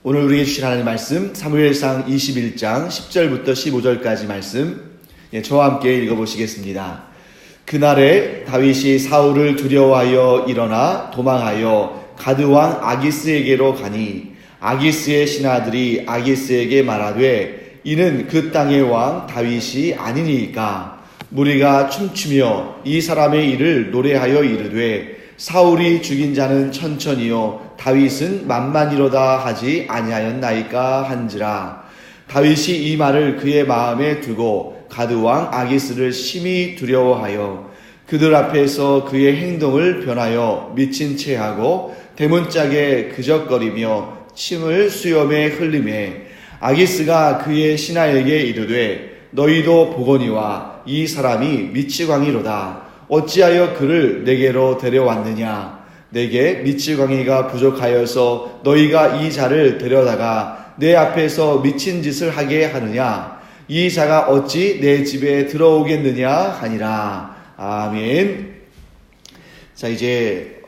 오늘 우리에게 주신 하나님의 말씀 사무엘상 21장 10절부터 15절까지 말씀 저와 함께 읽어보시겠습니다. 그날에 다윗이 사울을 두려워하여 일어나 도망하여 가드왕 아기스에게로 가니 아기스의 신하들이 아기스에게 말하되 이는 그 땅의 왕 다윗이 아니니까. 무리가 춤추며 이 사람의 일을 노래하여 이르되 사울이 죽인 자는 천천히요 다윗은 만만이로다 하지 아니하였나이까 한지라. 다윗이 이 말을 그의 마음에 두고 가드왕 아기스를 심히 두려워하여 그들 앞에서 그의 행동을 변하여 미친 채 하고 대문짝에 그적거리며 침을 수염에 흘리매 아기스가 그의 신하에게 이르되 너희도 보거니와 이 사람이 미치광이로다. 어찌하여 그를 내게로 데려왔느냐? 내게 미치광이가 부족하여서 너희가 이 자를 데려다가 내 앞에서 미친 짓을 하게 하느냐? 이 자가 어찌 내 집에 들어오겠느냐 하니라. 아멘. 자, 이제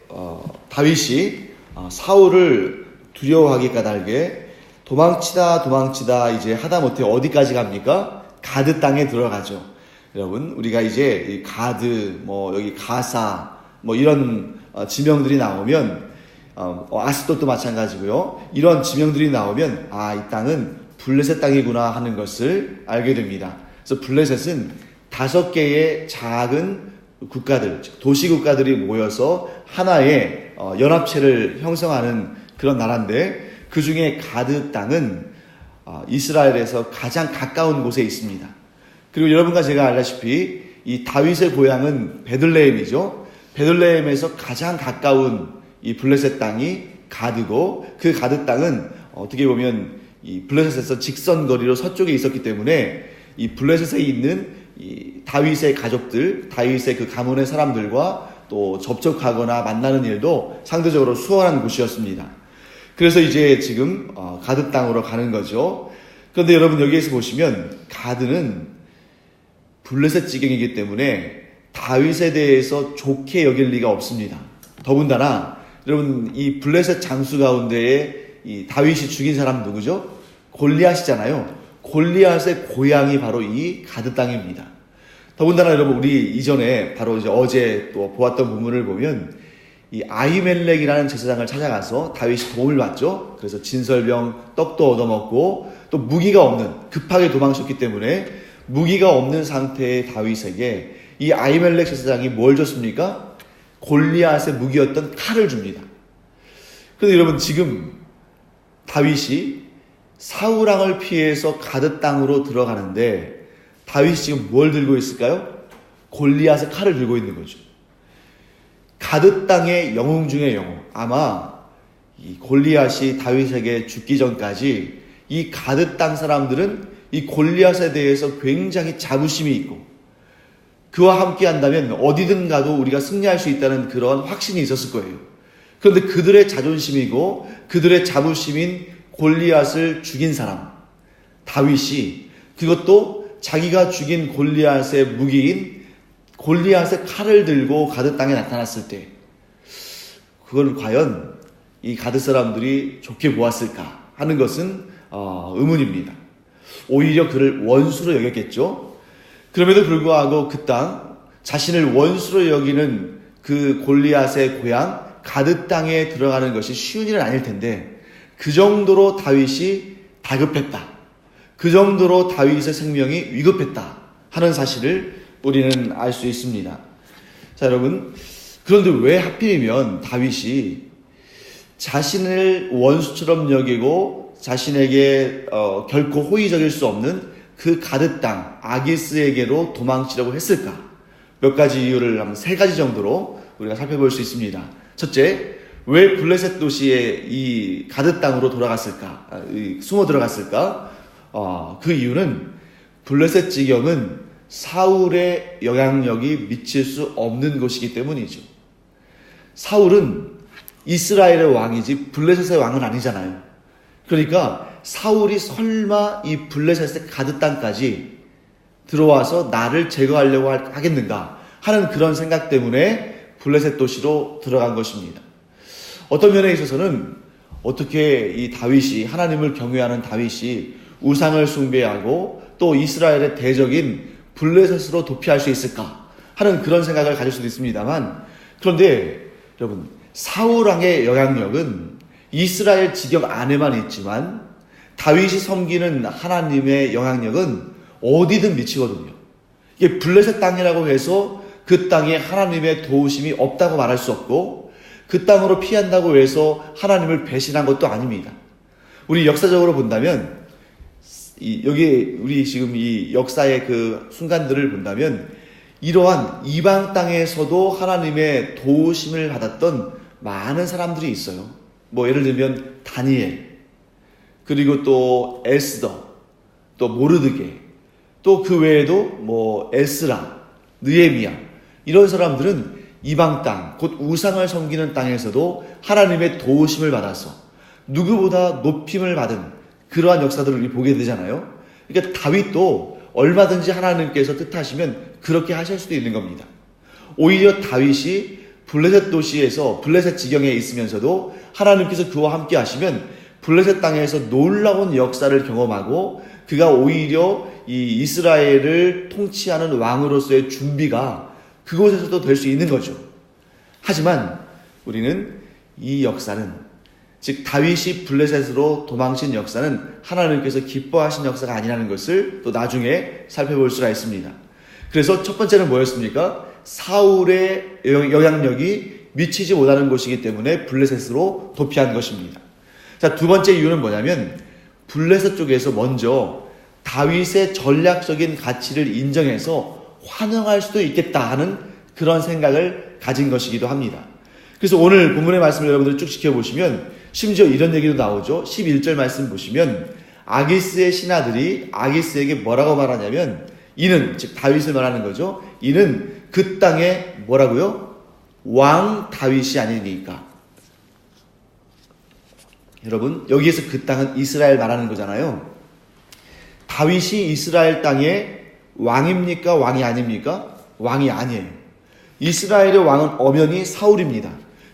다윗이 사울을 두려워하기 까닭에 도망치다 이제 하다못해 어디까지 갑니까? 가드 땅에 들어가죠. 여러분, 우리가 이제 이 가드, 여기 가사, 이런 지명들이 나오면, 아스돗도 마찬가지고요. 이런 지명들이 나오면, 이 땅은 블레셋 땅이구나 하는 것을 알게 됩니다. 그래서 블레셋은 5개의 작은 국가들, 도시 국가들이 모여서 하나의 연합체를 형성하는 그런 나라인데, 그 중에 가드 땅은 이스라엘에서 가장 가까운 곳에 있습니다. 그리고 여러분과 제가 알다시피 이 다윗의 고향은 베들레헴이죠. 베들레헴에서 가장 가까운 이 블레셋 땅이 가드고, 그 가드 땅은 어떻게 보면 이 블레셋에서 직선거리로 서쪽에 있었기 때문에 이 블레셋에 있는 이 다윗의 가족들, 다윗의 그 가문의 사람들과 또 접촉하거나 만나는 일도 상대적으로 수월한 곳이었습니다. 그래서 이제 지금 가드 땅으로 가는 거죠. 그런데 여러분, 여기에서 보시면 가드는 블레셋 지경이기 때문에 다윗에 대해서 좋게 여길 리가 없습니다. 더군다나 여러분, 이 블레셋 장수 가운데에 이 다윗이 죽인 사람 누구죠? 골리앗이잖아요. 골리앗의 고향이 바로 이 가드 땅입니다. 더군다나 여러분, 우리 이전에 바로 이제 어제 또 보았던 부분을 보면 이 아히멜렉이라는 제사장을 찾아가서 다윗이 도움을 받죠. 그래서 진설병 떡도 얻어먹고 또 무기가 없는, 급하게 도망쳤기 때문에 무기가 없는 상태의 다윗에게 이 아히멜렉 제사장이 뭘 줬습니까? 골리앗의 무기였던 칼을 줍니다. 그런데 여러분, 지금 다윗이 사울왕을 피해서 가드 땅으로 들어가는데 다윗이 지금 뭘 들고 있을까요? 골리앗의 칼을 들고 있는 거죠. 가드 땅의 영웅 중의 영웅. 아마 이 골리앗이 다윗에게 죽기 전까지 이 가드 땅 사람들은 이 골리앗에 대해서 굉장히 자부심이 있고, 그와 함께 한다면 어디든 가도 우리가 승리할 수 있다는 그런 확신이 있었을 거예요. 그런데 그들의 자존심이고 그들의 자부심인 골리앗을 죽인 사람 다윗이, 그것도 자기가 죽인 골리앗의 무기인 골리앗의 칼을 들고 가드 땅에 나타났을 때, 그걸 과연 이 가드 사람들이 좋게 보았을까 하는 것은 의문입니다. 오히려 그를 원수로 여겼겠죠. 그럼에도 불구하고 그 땅, 자신을 원수로 여기는 그 골리앗의 고향 가드 땅에 들어가는 것이 쉬운 일은 아닐 텐데, 그 정도로 다윗이 다급했다, 그 정도로 다윗의 생명이 위급했다 하는 사실을 우리는 알 수 있습니다. 자, 여러분, 그런데 왜 하필이면 다윗이 자신을 원수처럼 여기고 자신에게 결코 호의적일 수 없는 그 가드 땅 아기스에게로 도망치려고 했을까? 몇 가지 이유를 한번 3가지 정도로 우리가 살펴볼 수 있습니다. 첫째, 왜 블레셋 도시의 이 가드 땅으로 돌아갔을까? 숨어 들어갔을까? 그 이유는 블레셋 지경은 사울의 영향력이 미칠 수 없는 곳이기 때문이죠. 사울은 이스라엘의 왕이지 블레셋의 왕은 아니잖아요. 그러니까 사울이 설마 이 블레셋의 가드 땅까지 들어와서 나를 제거하려고 하겠는가 하는 그런 생각 때문에 블레셋 도시로 들어간 것입니다. 어떤 면에 있어서는 어떻게 이 다윗이, 하나님을 경외하는 다윗이 우상을 숭배하고 또 이스라엘의 대적인 블레셋으로 도피할 수 있을까 하는 그런 생각을 가질 수도 있습니다만, 그런데 여러분, 사울왕의 영향력은 이스라엘 지경 안에만 있지만 다윗이 섬기는 하나님의 영향력은 어디든 미치거든요. 이게 블레셋 땅이라고 해서 그 땅에 하나님의 도우심이 없다고 말할 수 없고, 그 땅으로 피한다고 해서 하나님을 배신한 것도 아닙니다. 우리 역사적으로 본다면, 여기 우리 지금 이 역사의 그 순간들을 본다면 이러한 이방 땅에서도 하나님의 도우심을 받았던 많은 사람들이 있어요. 뭐 예를 들면 다니엘, 그리고 또 에스더, 또 모르드게, 또 그 외에도 뭐 에스라, 느헤미야, 이런 사람들은 이방 땅, 곧 우상을 섬기는 땅에서도 하나님의 도우심을 받아서 누구보다 높임을 받은 그러한 역사들을 우리 보게 되잖아요. 그러니까 다윗도 얼마든지 하나님께서 뜻하시면 그렇게 하실 수도 있는 겁니다. 오히려 다윗이 블레셋 도시에서, 블레셋 지경에 있으면서도 하나님께서 그와 함께 하시면 블레셋 땅에서 놀라운 역사를 경험하고, 그가 오히려 이 이스라엘을 통치하는 왕으로서의 준비가 그곳에서도 될 수 있는 거죠. 하지만 우리는 이 역사는, 즉 다윗이 블레셋으로 도망친 역사는 하나님께서 기뻐하신 역사가 아니라는 것을 또 나중에 살펴볼 수가 있습니다. 그래서 첫 번째는 뭐였습니까? 사울의 영향력이 미치지 못하는 곳이기 때문에 블레셋으로 도피한 것입니다. 자, 두 번째 이유는 뭐냐면, 블레셋 쪽에서 먼저 다윗의 전략적인 가치를 인정해서 환영할 수도 있겠다 하는 그런 생각을 가진 것이기도 합니다. 그래서 오늘 본문의 말씀을 여러분들 쭉 지켜보시면 심지어 이런 얘기도 나오죠. 11절 말씀 보시면 아기스의 신하들이 아기스에게 뭐라고 말하냐면, 이는, 즉 다윗을 말하는 거죠. 이는 그 땅에 뭐라고요? 왕 다윗이 아니니까. 여러분, 여기에서 그 땅은 이스라엘 말하는 거잖아요. 다윗이 이스라엘 땅의 왕입니까? 왕이 아닙니까? 왕이 아니에요. 이스라엘의 왕은 엄연히 사울입니다.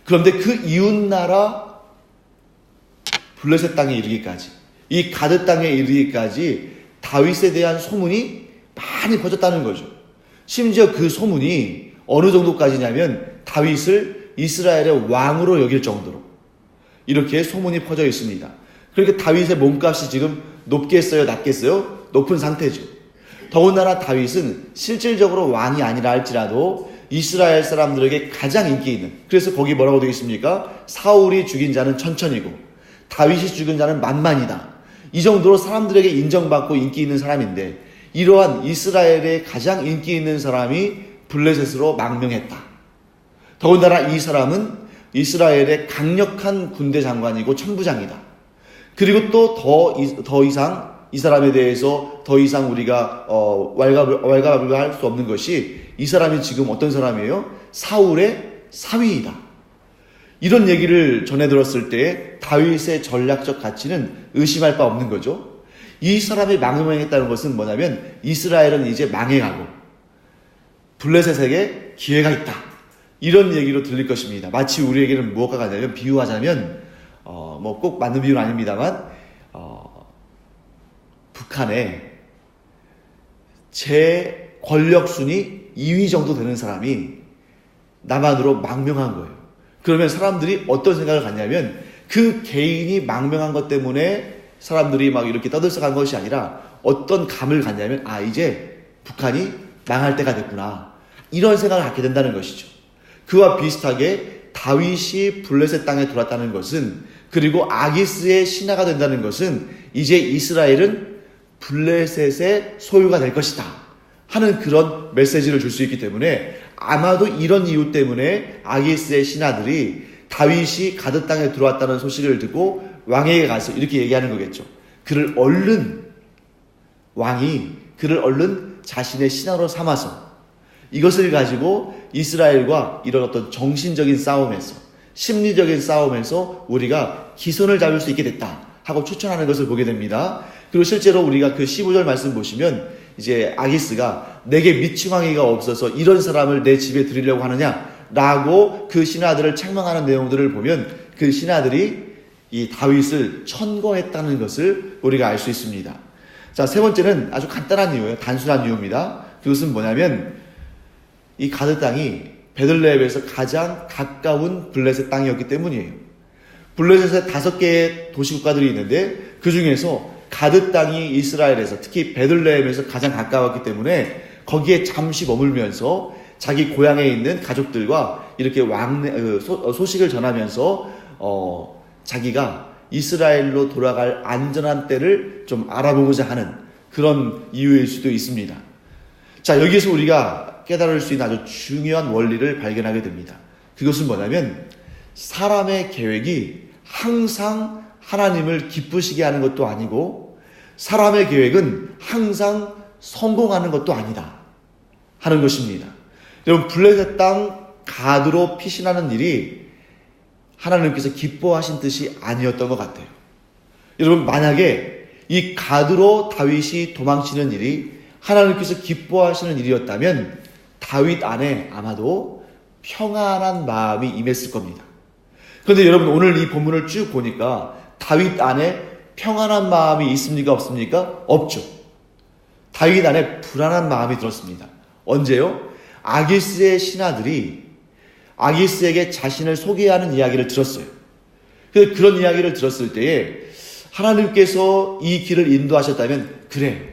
그런데 그 이웃나라 블레셋 땅에 이르기까지, 이 가드 땅에 이르기까지 다윗에 대한 소문이 많이 퍼졌다는 거죠. 심지어 그 소문이 어느 정도까지냐면 다윗을 이스라엘의 왕으로 여길 정도로 이렇게 소문이 퍼져 있습니다. 그러니까 다윗의 몸값이 지금 높겠어요, 낮겠어요? 높은 상태죠. 더군다나 다윗은 실질적으로 왕이 아니라 할지라도 이스라엘 사람들에게 가장 인기 있는, 그래서 거기 뭐라고 되어 있습니까? 사울이 죽인 자는 천천이고 다윗이 죽인 자는 만만이다. 이 정도로 사람들에게 인정받고 인기 있는 사람인데, 이러한 이스라엘의 가장 인기 있는 사람이 블레셋으로 망명했다. 더군다나 이 사람은 이스라엘의 강력한 군대 장관이고 천부장이다. 그리고 또 더 이상 이 사람에 대해서 더 이상 우리가 왈가왈부할 수 없는 것이, 이 사람이 지금 어떤 사람이에요? 사울의 사위이다. 이런 얘기를 전해 들었을 때 다윗의 전략적 가치는 의심할 바 없는 거죠. 이 사람이 망명했다는 것은 뭐냐면 이스라엘은 이제 망해가고 블레셋에게 기회가 있다, 이런 얘기로 들릴 것입니다. 마치 우리에게는 무엇과 같냐면, 비유하자면 뭐 꼭 맞는 비유는 아닙니다만 북한에 제 권력순위 2위 정도 되는 사람이 남한으로 망명한 거예요. 그러면 사람들이 어떤 생각을 갖냐면, 그 개인이 망명한 것 때문에 사람들이 막 이렇게 떠들썩한 것이 아니라 어떤 감을 갖냐면, 아, 이제 북한이 망할 때가 됐구나, 이런 생각을 갖게 된다는 것이죠. 그와 비슷하게 다윗이 블레셋 땅에 돌았다는 것은, 그리고 아기스의 신하가 된다는 것은 이제 이스라엘은 블레셋의 소유가 될 것이다 하는 그런 메시지를 줄 수 있기 때문에, 아마도 이런 이유 때문에 아기스의 신하들이 다윗이 가드 땅에 들어왔다는 소식을 듣고 왕에게 가서 이렇게 얘기하는 거겠죠. 왕이 그를 얼른 자신의 신하로 삼아서 이것을 가지고 이스라엘과 이런 어떤 정신적인 싸움에서, 심리적인 싸움에서 우리가 기선을 잡을 수 있게 됐다 하고 추천하는 것을 보게 됩니다. 그리고 실제로 우리가 그 15절 말씀 보시면, 이제 아기스가 내게 미치광이가 없어서 이런 사람을 내 집에 들이려고 하느냐 라고 그 신하들을 책망하는 내용들을 보면, 그 신하들이 이 다윗을 천거했다는 것을 우리가 알 수 있습니다. 자, 세 번째는 아주 간단한 이유예요. 단순한 이유입니다. 그것은 뭐냐면 이 가드 땅이 베들레헴에서 가장 가까운 블레셋 땅이었기 때문이에요. 블레셋에 5개의 도시국가들이 있는데 그 중에서 가드 땅이 이스라엘에서 특히 베들레헴에서 가장 가까웠기 때문에 거기에 잠시 머물면서 자기 고향에 있는 가족들과 이렇게 소식을 전하면서 자기가 이스라엘로 돌아갈 안전한 때를 좀 알아보고자 하는 그런 이유일 수도 있습니다. 자, 여기에서 우리가 깨달을 수 있는 아주 중요한 원리를 발견하게 됩니다. 그것은 뭐냐면 사람의 계획이 항상 하나님을 기쁘시게 하는 것도 아니고 사람의 계획은 항상 성공하는 것도 아니다 하는 것입니다. 여러분, 블레셋 땅 가드로 피신하는 일이 하나님께서 기뻐하신 뜻이 아니었던 것 같아요. 여러분, 만약에 이 가드로 다윗이 도망치는 일이 하나님께서 기뻐하시는 일이었다면 다윗 안에 아마도 평안한 마음이 임했을 겁니다. 그런데 여러분, 오늘 이 본문을 쭉 보니까 다윗 안에 평안한 마음이 있습니까? 없습니까? 없죠. 다윗 안에 불안한 마음이 들었습니다. 언제요? 아기스의 신하들이 아기스에게 자신을 소개하는 이야기를 들었어요. 그런 이야기를 들었을 때에 하나님께서 이 길을 인도하셨다면 그래,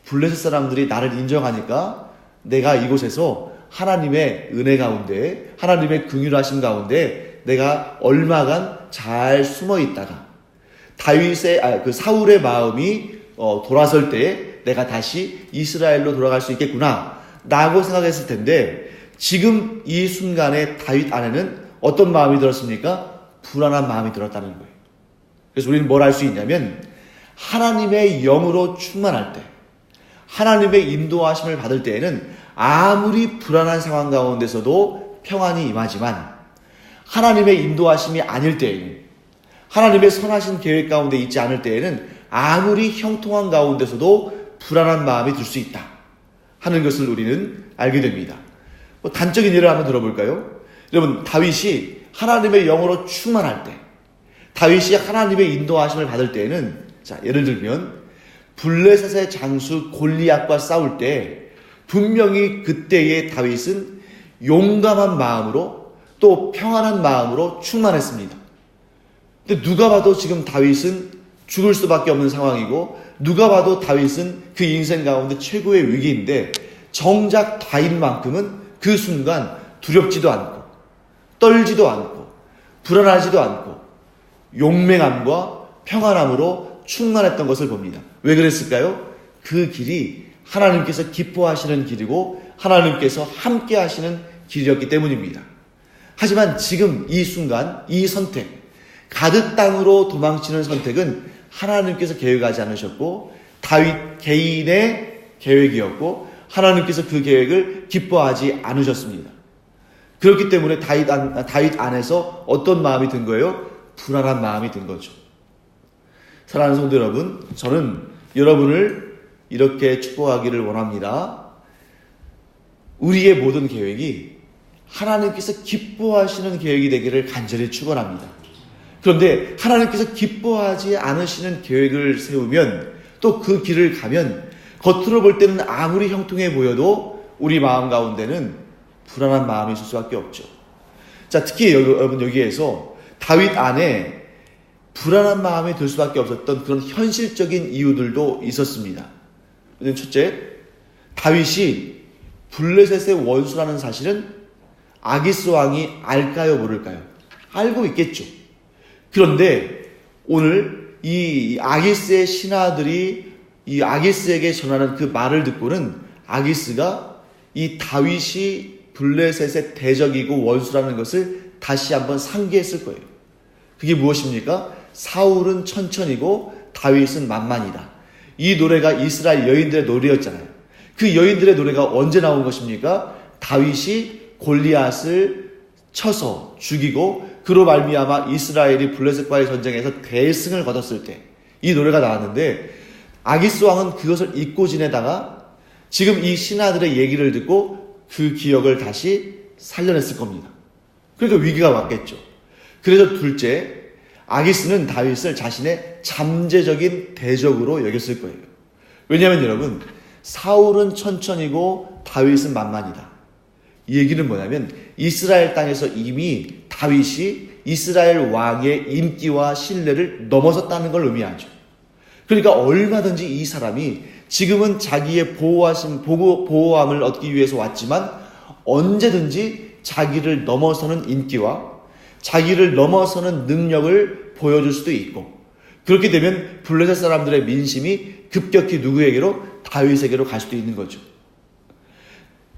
블레셋 사람들이 나를 인정하니까 내가 이곳에서 하나님의 은혜 가운데 하나님의 긍휼하심 가운데 내가 얼마간 잘 숨어 있다가 사울의 마음이 돌아설 때에 내가 다시 이스라엘로 돌아갈 수 있겠구나 라고 생각했을 텐데 지금 이 순간에 다윗 안에는 어떤 마음이 들었습니까? 불안한 마음이 들었다는 거예요. 그래서 우리는 뭘 알 수 있냐면 하나님의 영으로 충만할 때 하나님의 인도하심을 받을 때에는 아무리 불안한 상황 가운데서도 평안이 임하지만 하나님의 인도하심이 아닐 때에는 하나님의 선하신 계획 가운데 있지 않을 때에는 아무리 형통한 가운데서도 불안한 마음이 들 수 있다 하는 것을 우리는 알게 됩니다. 단적인 예를 한번 들어볼까요? 여러분, 다윗이 하나님의 영으로 충만할 때 다윗이 하나님의 인도하심을 받을 때에는 자, 예를 들면 블레셋의 장수 골리앗과 싸울 때 분명히 그때의 다윗은 용감한 마음으로 또 평안한 마음으로 충만했습니다. 근데 누가 봐도 지금 다윗은 죽을 수밖에 없는 상황이고 누가 봐도 다윗은 그 인생 가운데 최고의 위기인데 정작 다윗만큼은 그 순간 두렵지도 않고 떨지도 않고 불안하지도 않고 용맹함과 평안함으로 충만했던 것을 봅니다. 왜 그랬을까요? 그 길이 하나님께서 기뻐하시는 길이고 하나님께서 함께 하시는 길이었기 때문입니다. 하지만 지금 이 순간 이 선택 가드 땅으로 도망치는 선택은 하나님께서 계획하지 않으셨고 다윗 개인의 계획이었고 하나님께서 그 계획을 기뻐하지 않으셨습니다. 그렇기 때문에 다윗 안에서 어떤 마음이 든 거예요? 불안한 마음이 든 거죠. 사랑하는 성도 여러분, 저는 여러분을 이렇게 축복하기를 원합니다. 우리의 모든 계획이 하나님께서 기뻐하시는 계획이 되기를 간절히 축원합니다. 그런데 하나님께서 기뻐하지 않으시는 계획을 세우면 또 그 길을 가면 겉으로 볼 때는 아무리 형통해 보여도 우리 마음 가운데는 불안한 마음이 있을 수밖에 없죠. 자, 특히 여러분 여기에서 다윗 안에 불안한 마음이 들 수밖에 없었던 그런 현실적인 이유들도 있었습니다. 첫째, 다윗이 블레셋의 원수라는 사실은 아기스 왕이 알까요, 모를까요? 알고 있겠죠. 그런데 오늘 이 아기스의 신하들이 이 아기스에게 전하는 그 말을 듣고는 아기스가 이 다윗이 블레셋의 대적이고 원수라는 것을 다시 한번 상기했을 거예요. 그게 무엇입니까? 사울은 천천히고 다윗은 만만이다. 이 노래가 이스라엘 여인들의 노래였잖아요. 그 여인들의 노래가 언제 나온 것입니까? 다윗이 골리앗을 쳐서 죽이고 그로 말미암아 이스라엘이 블레셋과의 전쟁에서 대승을 거뒀을 때 이 노래가 나왔는데 아기스 왕은 그것을 잊고 지내다가 지금 이 신하들의 얘기를 듣고 그 기억을 다시 살려냈을 겁니다. 그러니까 위기가 왔겠죠. 그래서 둘째, 아기스는 다윗을 자신의 잠재적인 대적으로 여겼을 거예요. 왜냐하면 여러분, 사울은 천천히고 다윗은 만만이다. 이 얘기는 뭐냐면 이스라엘 땅에서 이미 다윗이 이스라엘 왕의 인기와 신뢰를 넘어섰다는 걸 의미하죠. 그러니까 얼마든지 이 사람이 지금은 자기의 보호함을 얻기 위해서 왔지만 언제든지 자기를 넘어서는 인기와 자기를 넘어서는 능력을 보여줄 수도 있고, 그렇게 되면 블레셋 사람들의 민심이 급격히 누구에게로? 다윗에게로 갈 수도 있는 거죠.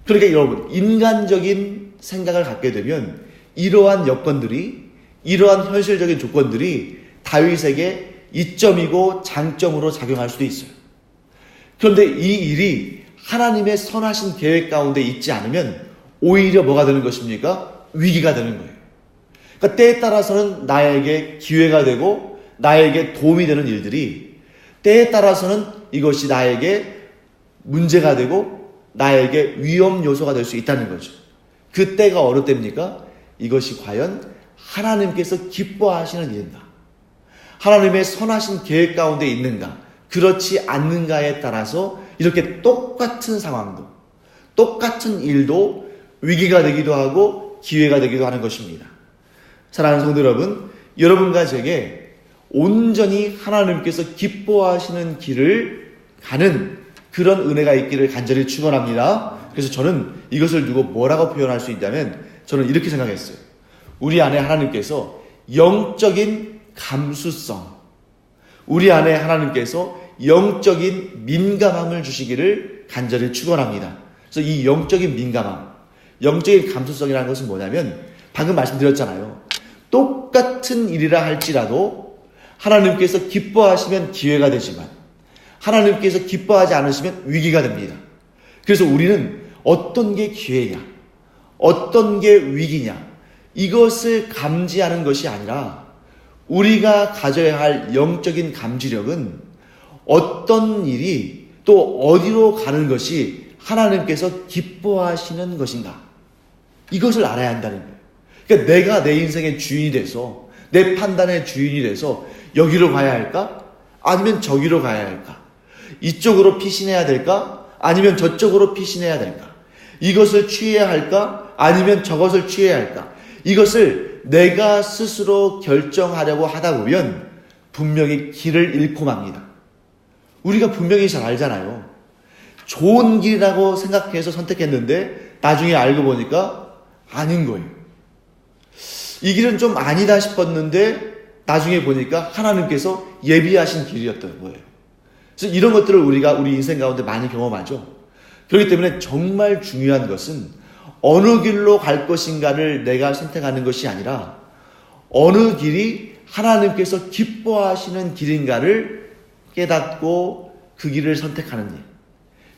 그러니까 여러분, 인간적인 생각을 갖게 되면 이러한 여건들이, 이러한 현실적인 조건들이 다윗에게 이점이고 장점으로 작용할 수도 있어요. 그런데 이 일이 하나님의 선하신 계획 가운데 있지 않으면 오히려 뭐가 되는 것입니까? 위기가 되는 거예요. 그러니까 때에 따라서는 나에게 기회가 되고 나에게 도움이 되는 일들이, 때에 따라서는 이것이 나에게 문제가 되고 나에게 위험 요소가 될 수 있다는 거죠. 그 때가 어느 때입니까? 이것이 과연 하나님께서 기뻐하시는 일인가? 하나님의 선하신 계획 가운데 있는가? 그렇지 않는가에 따라서 이렇게 똑같은 상황도, 똑같은 일도 위기가 되기도 하고 기회가 되기도 하는 것입니다. 사랑하는 성도 여러분, 여러분과 제게 온전히 하나님께서 기뻐하시는 길을 가는 그런 은혜가 있기를 간절히 축원합니다. 그래서 저는 이것을 두고 뭐라고 표현할 수 있냐면, 저는 이렇게 생각했어요. 우리 안에 하나님께서 영적인 감수성, 우리 안에 하나님께서 영적인 민감함을 주시기를 간절히 축원합니다. 그래서 이 영적인 민감함, 영적인 감수성이라는 것은 뭐냐면, 방금 말씀드렸잖아요. 똑같은 일이라 할지라도 하나님께서 기뻐하시면 기회가 되지만 하나님께서 기뻐하지 않으시면 위기가 됩니다. 그래서 우리는 어떤 게 기회냐, 어떤 게 위기냐, 이것을 감지하는 것이 아니라 우리가 가져야 할 영적인 감지력은 어떤 일이 또 어디로 가는 것이 하나님께서 기뻐하시는 것인가, 이것을 알아야 한다는 거예요. 그러니까 내가 내 인생의 주인이 돼서, 내 판단의 주인이 돼서 여기로 가야 할까? 아니면 저기로 가야 할까? 이쪽으로 피신해야 될까? 아니면 저쪽으로 피신해야 될까? 이것을 취해야 할까? 아니면 저것을 취해야 할까? 이것을 내가 스스로 결정하려고 하다 보면 분명히 길을 잃고 맙니다. 우리가 분명히 잘 알잖아요. 좋은 길이라고 생각해서 선택했는데 나중에 알고 보니까 아닌 거예요. 이 길은 좀 아니다 싶었는데 나중에 보니까 하나님께서 예비하신 길이었던 거예요. 그래서 이런 것들을 우리가 우리 인생 가운데 많이 경험하죠. 그렇기 때문에 정말 중요한 것은 어느 길로 갈 것인가를 내가 선택하는 것이 아니라 어느 길이 하나님께서 기뻐하시는 길인가를 깨닫고 그 길을 선택하는 일.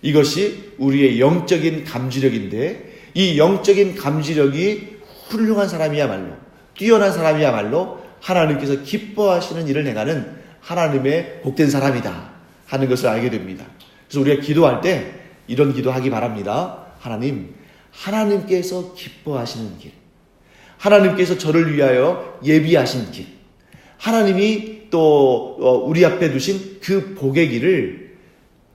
이것이 우리의 영적인 감지력인데, 이 영적인 감지력이 훌륭한 사람이야말로, 뛰어난 사람이야말로 하나님께서 기뻐하시는 일을 행하는 하나님의 복된 사람이다 하는 것을 알게 됩니다. 그래서 우리가 기도할 때 이런 기도하기 바랍니다. 하나님, 하나님께서 기뻐하시는 길, 하나님께서 저를 위하여 예비하신 길, 하나님이 또 우리 앞에 두신 그 복의 길을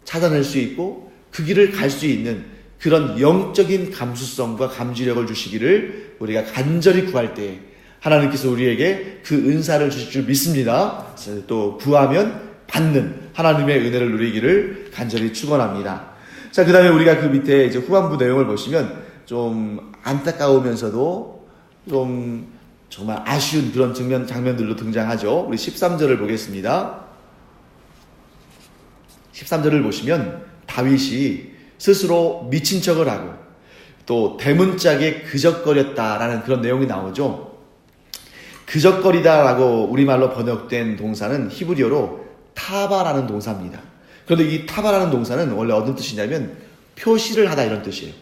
찾아낼 수 있고 그 길을 갈 수 있는 그런 영적인 감수성과 감지력을 주시기를 우리가 간절히 구할 때 하나님께서 우리에게 그 은사를 주실 줄 믿습니다. 또 구하면 받는 하나님의 은혜를 누리기를 간절히 축원합니다. 자, 그 다음에 우리가 그 밑에 이제 후반부 내용을 보시면 좀 안타까우면서도 좀 정말 아쉬운 그런 장면들로 등장하죠. 우리 13절을 보겠습니다. 13절을 보시면 다윗이 스스로 미친 척을 하고 또 대문짝에 그적거렸다라는 그런 내용이 나오죠. 그적거리다라고 우리말로 번역된 동사는 히브리어로 타바라는 동사입니다. 그런데 이 타바라는 동사는 원래 어떤 뜻이냐면 표시를 하다 이런 뜻이에요.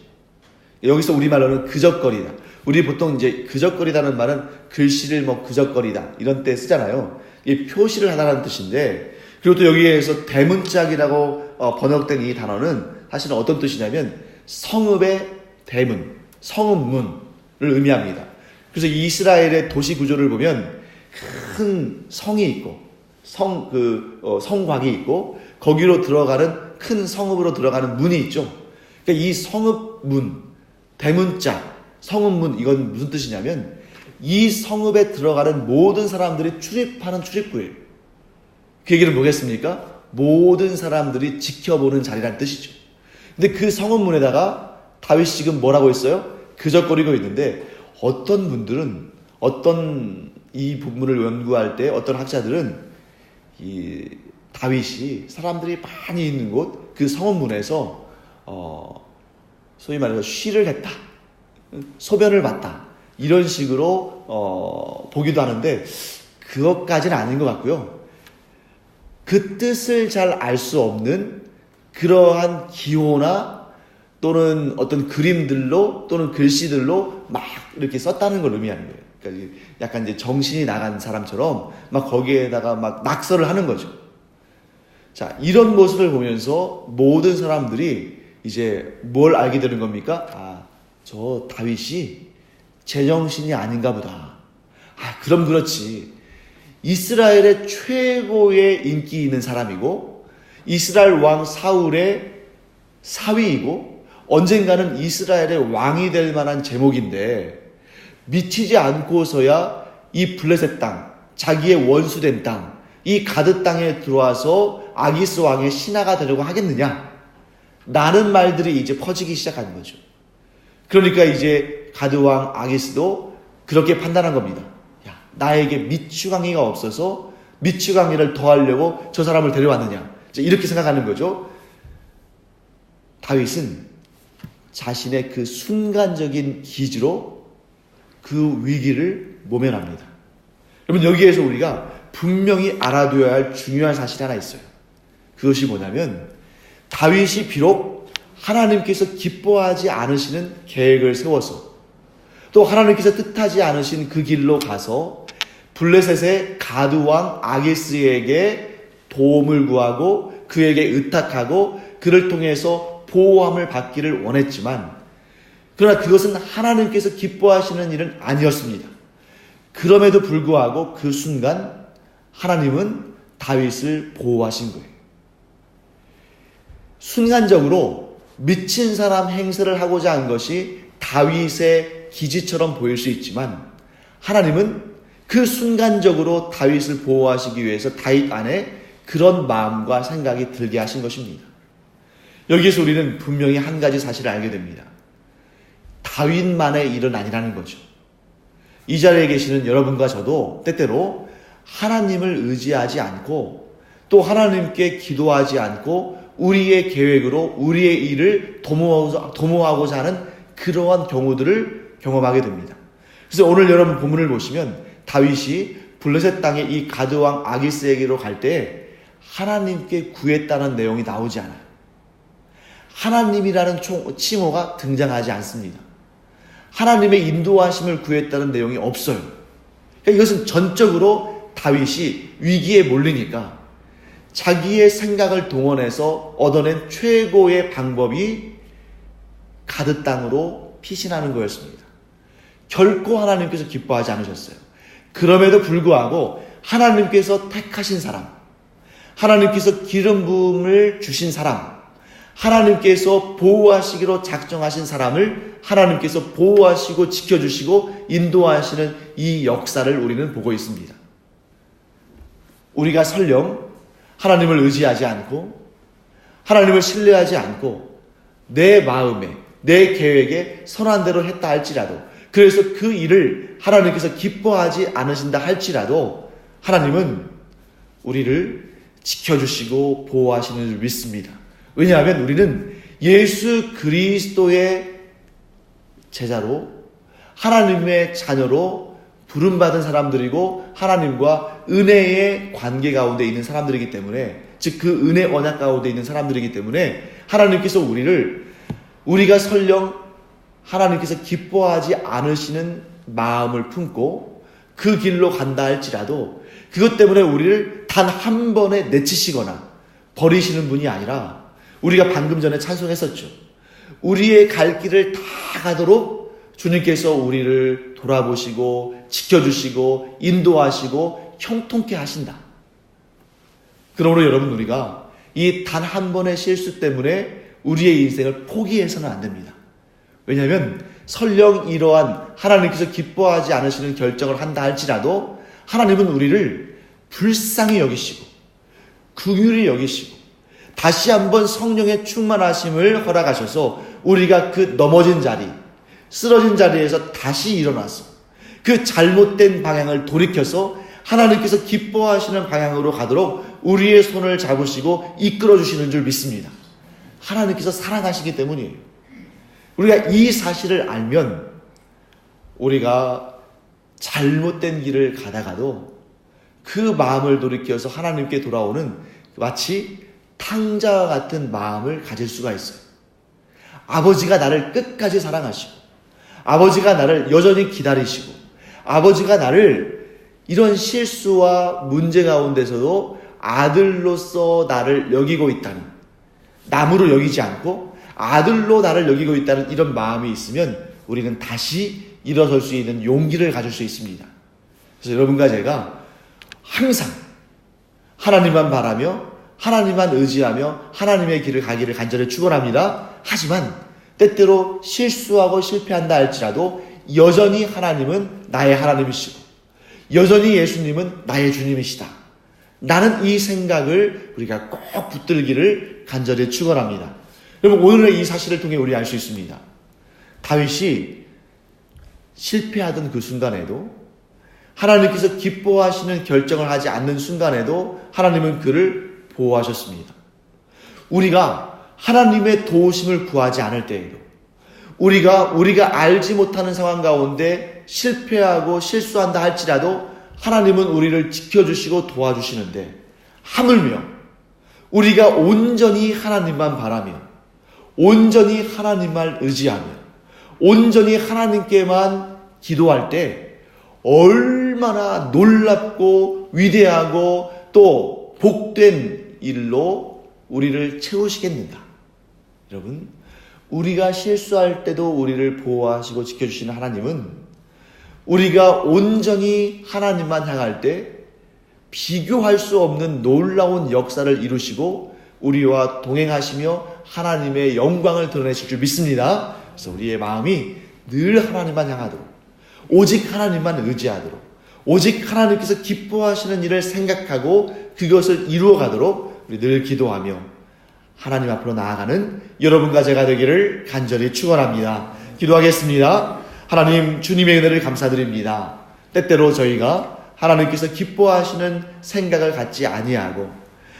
여기서 우리말로는 그적거리다. 우리 보통 이제 그적거리다는 말은 글씨를 그적거리다 이런 때 쓰잖아요. 이 표시를 하다라는 뜻인데, 그리고 또 여기에서 대문짝이라고 번역된 이 단어는 사실은 어떤 뜻이냐면 성읍의 대문, 성읍문을 의미합니다. 그래서 이스라엘의 도시 구조를 보면 큰 성이 있고 성곽이 있고 거기로 들어가는 큰 성읍으로 들어가는 문이 있죠. 그러니까 이 성읍 문, 대문자, 성읍 문 이건 무슨 뜻이냐면 이 성읍에 들어가는 모든 사람들이 출입하는 출입구예요. 그 얘기는 뭐겠습니까? 모든 사람들이 지켜보는 자리라는 뜻이죠. 근데 그 성읍 문에다가 다윗이 지금 뭐라고 했어요? 그적거리고 있는데 어떤 분들은 이 부분을 연구할 때 어떤 학자들은 이 다윗이 사람들이 많이 있는 곳 그 성읍문에서 소위 말해서 쉬를 했다, 소변을 봤다 이런 식으로 보기도 하는데 그것까지는 아닌 것 같고요. 그 뜻을 잘 알 수 없는 그러한 기호나 또는 어떤 그림들로 또는 글씨들로 막 이렇게 썼다는 걸 의미하는 거예요. 그러니까 약간 이제 정신이 나간 사람처럼 막 거기에다가 막 낙서를 하는 거죠. 자, 이런 모습을 보면서 모든 사람들이 이제 뭘 알게 되는 겁니까? 아, 저 다윗이 제정신이 아닌가 보다. 아, 그럼 그렇지. 이스라엘의 최고의 인기 있는 사람이고 이스라엘 왕 사울의 사위이고 언젠가는 이스라엘의 왕이 될 만한 제목인데 미치지 않고서야 이 블레셋 땅, 자기의 원수된 땅, 이 가드 땅에 들어와서 아기스 왕의 신하가 되려고 하겠느냐? 라는 말들이 이제 퍼지기 시작하는 거죠. 그러니까 이제 가드 왕 아기스도 그렇게 판단한 겁니다. 야, 나에게 미추강이가 없어서 미추강이를 더하려고 저 사람을 데려왔느냐? 이렇게 생각하는 거죠. 다윗은 자신의 그 순간적인 기지로 그 위기를 모면합니다. 여러분, 여기에서 우리가 분명히 알아둬야 할 중요한 사실이 하나 있어요. 그것이 뭐냐면 다윗이 비록 하나님께서 기뻐하지 않으시는 계획을 세워서 또 하나님께서 뜻하지 않으신 그 길로 가서 블레셋의 가드왕 아기스에게 도움을 구하고 그에게 의탁하고 그를 통해서 보호함을 받기를 원했지만 그러나 그것은 하나님께서 기뻐하시는 일은 아니었습니다. 그럼에도 불구하고 그 순간 하나님은 다윗을 보호하신 거예요. 순간적으로 미친 사람 행세를 하고자 한 것이 다윗의 기지처럼 보일 수 있지만 하나님은 그 순간적으로 다윗을 보호하시기 위해서 다윗 안에 그런 마음과 생각이 들게 하신 것입니다. 여기에서 우리는 분명히 한 가지 사실을 알게 됩니다. 다윗만의 일은 아니라는 거죠. 이 자리에 계시는 여러분과 저도 때때로 하나님을 의지하지 않고 또 하나님께 기도하지 않고 우리의 계획으로 우리의 일을 도모하고자 하는 그러한 경우들을 경험하게 됩니다. 그래서 오늘 여러분 본문을 보시면 다윗이 블레셋 땅의 이 가드왕 아기스에게로 갈 때 하나님께 구했다는 내용이 나오지 않아요. 하나님이라는 칭호가 등장하지 않습니다. 하나님의 인도하심을 구했다는 내용이 없어요. 그러니까 이것은 전적으로 다윗이 위기에 몰리니까 자기의 생각을 동원해서 얻어낸 최고의 방법이 가드 땅으로 피신하는 거였습니다. 결코 하나님께서 기뻐하지 않으셨어요. 그럼에도 불구하고 하나님께서 택하신 사람, 하나님께서 기름 부음을 주신 사람, 하나님께서 보호하시기로 작정하신 사람을 하나님께서 보호하시고 지켜주시고 인도하시는 이 역사를 우리는 보고 있습니다. 우리가 설령 하나님을 의지하지 않고 하나님을 신뢰하지 않고 내 마음에 내 계획에 선한 대로 했다 할지라도 그래서 그 일을 하나님께서 기뻐하지 않으신다 할지라도 하나님은 우리를 지켜주시고 보호하시는 줄 믿습니다. 왜냐하면 우리는 예수 그리스도의 제자로 하나님의 자녀로 부름받은 사람들이고 하나님과 은혜의 관계 가운데 있는 사람들이기 때문에 즉 그 은혜 언약 가운데 있는 사람들이기 때문에 하나님께서 우리가 설령 하나님께서 기뻐하지 않으시는 마음을 품고 그 길로 간다 할지라도 그것 때문에 우리를 단 한 번에 내치시거나 버리시는 분이 아니라 우리가 방금 전에 찬송했었죠. 우리의 갈 길을 다 가도록 주님께서 우리를 돌아보시고 지켜주시고 인도하시고 형통케 하신다. 그러므로 여러분, 우리가 이 단 한 번의 실수 때문에 우리의 인생을 포기해서는 안 됩니다. 왜냐하면 설령 이러한 하나님께서 기뻐하지 않으시는 결정을 한다 할지라도 하나님은 우리를 불쌍히 여기시고 긍휼히 여기시고 다시 한번 성령의 충만하심을 허락하셔서 우리가 그 넘어진 자리, 쓰러진 자리에서 다시 일어나서 그 잘못된 방향을 돌이켜서 하나님께서 기뻐하시는 방향으로 가도록 우리의 손을 잡으시고 이끌어 주시는 줄 믿습니다. 하나님께서 사랑하시기 때문이에요. 우리가 이 사실을 알면 우리가 잘못된 길을 가다가도 그 마음을 돌이켜서 하나님께 돌아오는 마치 탕자와 같은 마음을 가질 수가 있어요. 아버지가 나를 끝까지 사랑하시고 아버지가 나를 여전히 기다리시고 아버지가 나를 이런 실수와 문제 가운데서도 아들로서 나를 여기고 있다는, 남으로 여기지 않고 아들로 나를 여기고 있다는 이런 마음이 있으면 우리는 다시 일어설 수 있는 용기를 가질 수 있습니다. 그래서 여러분과 제가 항상 하나님만 바라며 하나님만 의지하며 하나님의 길을 가기를 간절히 축원합니다. 하지만 때때로 실수하고 실패한다 할지라도 여전히 하나님은 나의 하나님이시고 여전히 예수님은 나의 주님이시다. 나는 이 생각을 우리가 꼭 붙들기를 간절히 축원합니다. 여러분, 오늘의 이 사실을 통해 우리 알 수 있습니다. 다윗이 실패하던 그 순간에도 하나님께서 기뻐하시는 결정을 하지 않는 순간에도 하나님은 그를 보호하셨습니다. 우리가 하나님의 도우심을 구하지 않을 때에도 우리가 알지 못하는 상황 가운데 실패하고 실수한다 할지라도 하나님은 우리를 지켜주시고 도와주시는데 하물며 우리가 온전히 하나님만 바라며 온전히 하나님만 의지하며 온전히 하나님께만 기도할 때 얼마나 놀랍고 위대하고 또 복된 일로 우리를 채우시겠는가. 여러분, 우리가 실수할 때도 우리를 보호하시고 지켜주시는 하나님은 우리가 온전히 하나님만 향할 때 비교할 수 없는 놀라운 역사를 이루시고 우리와 동행하시며 하나님의 영광을 드러내실 줄 믿습니다. 그래서 우리의 마음이 늘 하나님만 향하도록, 오직 하나님만 의지하도록, 오직 하나님께서 기뻐하시는 일을 생각하고 그것을 이루어가도록 우리 늘 기도하며 하나님 앞으로 나아가는 여러분과 제가 되기를 간절히 축원합니다. 기도하겠습니다. 하나님, 주님의 은혜를 감사드립니다. 때때로 저희가 하나님께서 기뻐하시는 생각을 갖지 아니하고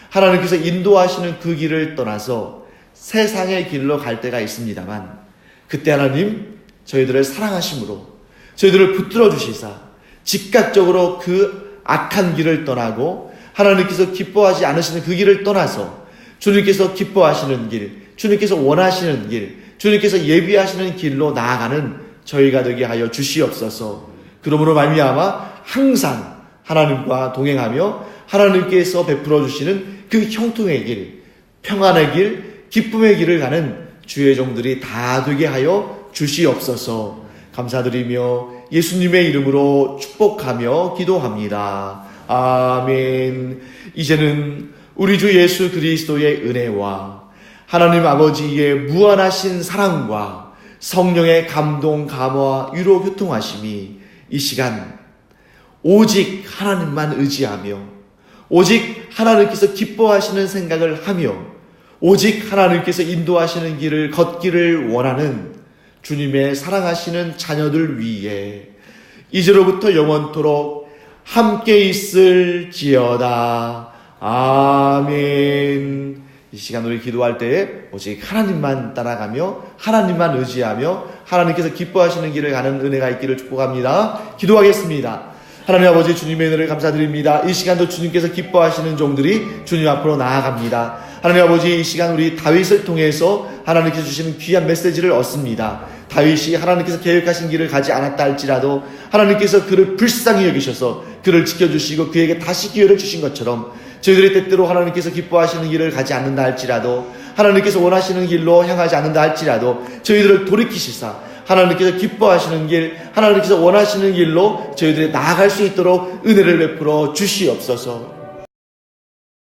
하나님께서 인도하시는 그 길을 떠나서 세상의 길로 갈 때가 있습니다만 그때 하나님 저희들을 사랑하심으로 저희들을 붙들어 주시사 즉각적으로 그 악한 길을 떠나고 하나님께서 기뻐하지 않으시는 그 길을 떠나서 주님께서 기뻐하시는 길, 주님께서 원하시는 길, 주님께서 예비하시는 길로 나아가는 저희가 되게 하여 주시옵소서. 그러므로 말미암아 항상 하나님과 동행하며 하나님께서 베풀어 주시는 그 형통의 길, 평안의 길, 기쁨의 길을 가는 주의 종들이 다 되게 하여 주시옵소서. 감사드리며 예수님의 이름으로 축복하며 기도합니다. 아멘. 이제는 우리 주 예수 그리스도의 은혜와 하나님 아버지의 무한하신 사랑과 성령의 감동, 감화, 위로, 교통하심이 이 시간 오직 하나님만 의지하며 오직 하나님께서 기뻐하시는 생각을 하며 오직 하나님께서 인도하시는 길을 걷기를 원하는 주님의 사랑하시는 자녀들 위에 이제로부터 영원토록 함께 있을지어다. 아멘. 이 시간 우리 기도할 때에 오직 하나님만 따라가며 하나님만 의지하며 하나님께서 기뻐하시는 길을 가는 은혜가 있기를 축복합니다. 기도하겠습니다. 하나님 아버지, 주님의 은혜를 감사드립니다. 이 시간도 주님께서 기뻐하시는 종들이 주님 앞으로 나아갑니다. 하나님 아버지, 이 시간 우리 다윗을 통해서 하나님께서 주시는 귀한 메시지를 얻습니다. 다윗이 하나님께서 계획하신 길을 가지 않았다 할지라도 하나님께서 그를 불쌍히 여기셔서 그를 지켜주시고 그에게 다시 기회를 주신 것처럼 저희들이 때때로 하나님께서 기뻐하시는 길을 가지 않는다 할지라도 하나님께서 원하시는 길로 향하지 않는다 할지라도 저희들을 돌이키시사 하나님께서 기뻐하시는 길, 하나님께서 원하시는 길로 저희들이 나아갈 수 있도록 은혜를 베풀어 주시옵소서.